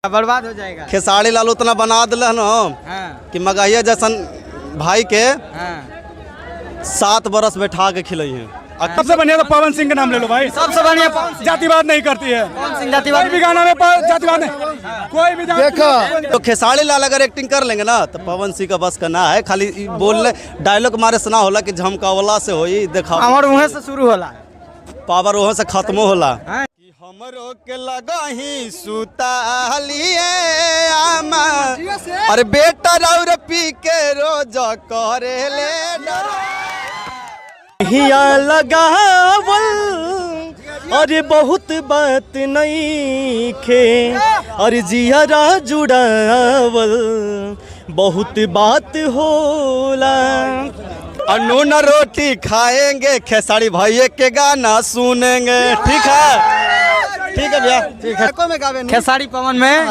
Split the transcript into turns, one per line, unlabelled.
बर्बाद हो जाएगा।
खेसारी लाल उतना बना दिल कि मगहिया जैसन भाई के 7 बरस बैठा के खिलाई है।
सबसे बढ़िया तो पवन सिंह का नाम ले लो भाई,
सबसे बढ़िया
जातिवाद नहीं करती है।
पवन सिंह जातिवाद
कोई भी गाना में जातिवाद नहीं, कोई भी
देखो तो खेसारी लाल अगर एक्टिंग कर लेंगे ना तो पवन सिंह का बस का ना है। खाली बोलने डायलॉग मारे सुना होला कि झमकावला से होई देखा
हमार मुँह से शुरू होला,
पावर वहाँ से खत्म होला। हमरो के लगाही सुतालिए आमा अरे बेटा राउर पी के रोज करे ले
हिया लगावल अरे बहुत बात नहीं खे अरे जियारा जुड़ावल बहुत बात होला।
नून रोटी खाएंगे खेसारी भैया के गाना सुनेंगे। ठीक है भैया, ठीक है।
खेसारी पवन में